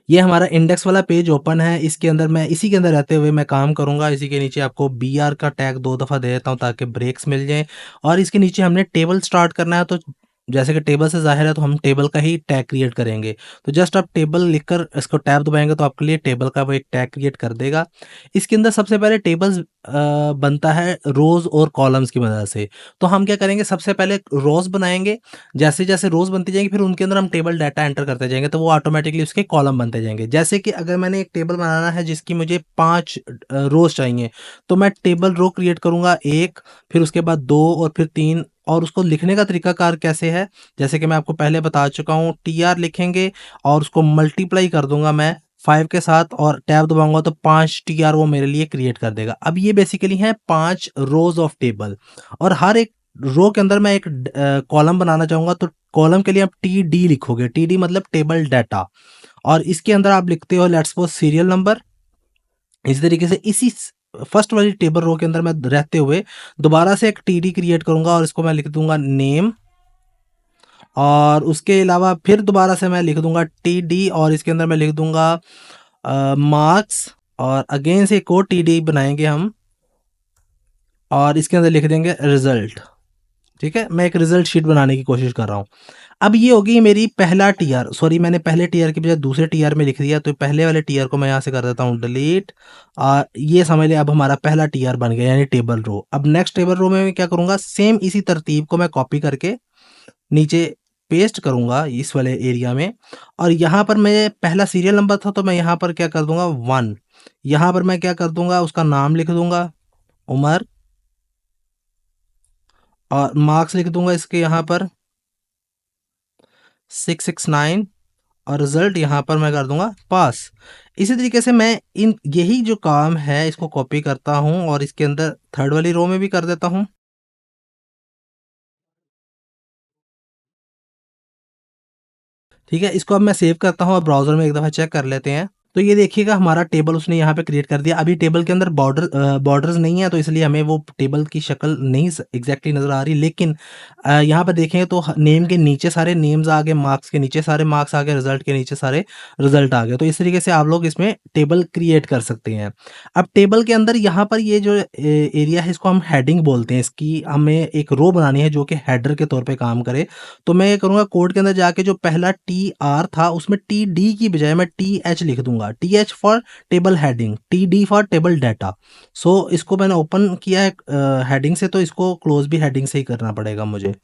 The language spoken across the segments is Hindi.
ये हमारा इंडेक्स वाला पेज ओपन है, इसके अंदर मैं इसी के अंदर रहते हुए मैं काम करूँगा। इसी के नीचे आपको बीआर का टैग 2 दफ़ा दे देता हूँ ताकि ब्रेक्स मिल जाएँ और इसके नीचे हमने टेबल स्टार्ट करना है, तो जैसे कि टेबल से ज़ाहिर है तो हम टेबल का ही टैग क्रिएट करेंगे। तो जस्ट आप टेबल लिखकर इसको टैब दबाएँगे तो आपके लिए टेबल का वो एक टैग क्रिएट कर देगा। इसके अंदर सबसे पहले टेबल्स बनता है रोज़ और कॉलम्स की मदद से। तो हम क्या करेंगे, सबसे पहले रोज़ बनाएँगे, जैसे-जैसे रोज़ बनती जाएँगी फिर उनके अंदर हम टेबल डाटा एंटर करते जाएँगे तो वो ऑटोमैटिकली उसके कॉलम बनते जाएँगे। जैसे कि अगर मैंने एक टेबल बनाना है जिसकी मुझे 5 रोज़ चाहिए, तो मैं टेबल रो क्रिएट करूँगा 1, फिर उसके बाद 2 और फिर 3, और उसको लिखने का तरीकाकार कैसे है, जैसे कि मैं आपको पहले बता चुका हूँ, टीआर लिखेंगे और उसको मल्टीप्लाई कर दूँगा मैं 5 के साथ और टैब दबाऊँगा तो 5 टीआर वो मेरे लिए क्रिएट कर देगा। अब ये बेसिकली हैं 5 रोज़ ऑफ टेबल और हर एक रो के अंदर मैं एक कॉलम बनाना चाहूँगा, तो कॉलम के लिए आप टीडी लिखोगे, टीडी मतलब टेबल डाटा, और इसके अंदर आप लिखते हो लेट्स सपोज़ सीरियल नंबर। इसी तरीके से इसी फर्स्ट वाली टेबल रो के अंदर मैं रहते हुए दोबारा से एक टीडी क्रिएट करूँगा और इसको मैं लिख दूँगा नेम, और उसके अलावा फिर दोबारा से मैं लिख दूँगा टीडी और इसके अंदर मैं लिख दूँगा मार्क्स, और अगेन से एक और टीडी बनाएँगे हम और इसके अंदर लिख देंगे रिज़ल्ट। ठीक है? मैं एक रिज़ल्ट शीट बनाने की कोशिश कर रहा हूँ। अब ये होगी मेरी पहला टीआर, सॉरी मैंने पहले टीआर की बजाय दूसरे टीआर में लिख दिया, तो पहले वाले टीआर को मैं यहाँ से कर देता हूँ डिलीट। ये समझ लें अब हमारा पहला टीआर बन गया यानी टेबल रो। अब नेक्स्ट टेबल रो में मैं क्या करूँगा, सेम इसी तरतीब को मैं कॉपी करके नीचे पेस्ट करूँगा इस वाले एरिया में, और यहाँ पर मैं पहला सीरियल नंबर था तो मैं यहाँ पर क्या कर दूँगा 1, यहाँ पर मैं क्या कर दूँगा उसका नाम लिख दूँगा उमर, और मार्क्स लिख दूँगा इसके यहाँ पर 669, और रिज़ल्ट यहाँ पर मैं कर दूँगा पास। इसी तरीके से मैं इन यही जो काम है इसको कॉपी करता हूँ और इसके अंदर थर्ड वाली रो में भी कर देता हूँ। ठीक है, इसको अब मैं सेव करता हूँ और ब्राउज़र में एक दफ़ा चेक कर लेते हैं। तो ये देखिएगा हमारा टेबल उसने यहाँ पे क्रिएट कर दिया। अभी टेबल के अंदर बॉर्डर्स नहीं है तो इसलिए हमें वो टेबल की शक्ल नहीं एग्जैक्टली नज़र आ रही, लेकिन यहाँ पर देखें तो नेम के नीचे सारे नेम्स आ गए, मार्क्स के नीचे सारे मार्क्स आ गए, रिजल्ट के नीचे सारे रिजल्ट आ गए। तो इस तरीके से आप लोग इसमें टेबल क्रिएट कर सकते हैं। अब टेबल के अंदर यहाँ पर ये जो एरिया है इसको हम हेडिंग बोलते हैं। इसकी हमें एक रो बनानी है जो कि हेडर के तौर पे काम करे। तो मैं ये करूँगा कोड के अंदर जाके जो पहला टी आर था उसमें टी डी की बजाय मैं टी एच लिख दूंगा। T H for table heading, T D for table data. So इसको मैंने ओपन किया है हेडिंग से, तो इसको क्लोज भी हेडिंग से ही करना पड़ेगा मुझे।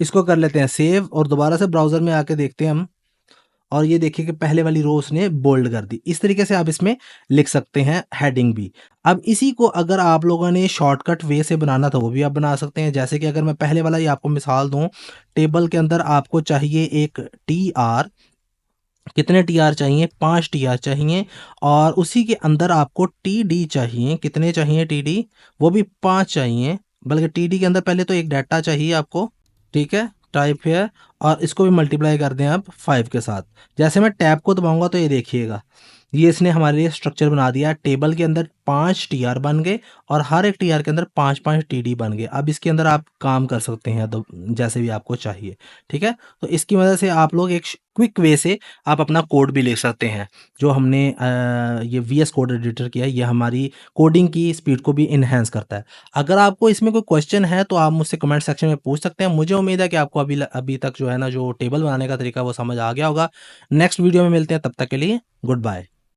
इसको कर लेते हैं सेव और दोबारा से ब्राउजर में आके देखते हैं हम, और ये देखिए कि पहले वाली रो उसने बोल्ड कर दी। इस तरीके से आप इसमें लिख सकते हैं हेडिंग भी। अब इसी को अगर आप लोगों ने शॉर्टकट वे से बनाना था वो भी आप बना सकते हैं। जैसे कि अगर मैं पहले वाला ही आपको मिसाल दूं, टेबल के अंदर आपको चाहिए एक टी आर, कितने टी आर चाहिए, 5 टी आर चाहिए, और उसी के अंदर आपको टी डी चाहिए, कितने चाहिए टी डी, वो भी 5 चाहिए। बल्कि टी डी के अंदर पहले तो एक डाटा चाहिए आपको, ठीक है, टाइप है, और इसको भी मल्टीप्लाई कर दें आप 5 के साथ। जैसे मैं टैब को दबाऊंगा तो ये देखिएगा ये इसने हमारे लिए स्ट्रक्चर बना दिया। टेबल के अंदर 5 टीआर बन गए और हर एक टीआर के अंदर 5-5 टीडी बन गए। अब इसके अंदर आप काम कर सकते हैं तो जैसे भी आपको चाहिए, ठीक है। तो इसकी वजह से आप लोग एक क्विक वे से आप अपना कोड भी लिख सकते हैं। जो हमने ये वीएस कोड एडिटर किया है ये हमारी कोडिंग की स्पीड को भी इन्हेंस करता है। अगर आपको इसमें कोई क्वेश्चन है तो आप मुझसे कमेंट सेक्शन में पूछ सकते हैं। मुझे उम्मीद है कि आपको अभी तक जो है ना जो टेबल बनाने का तरीका वो समझ आ गया होगा। नेक्स्ट वीडियो में मिलते हैं, तब तक के लिए गुड बाय।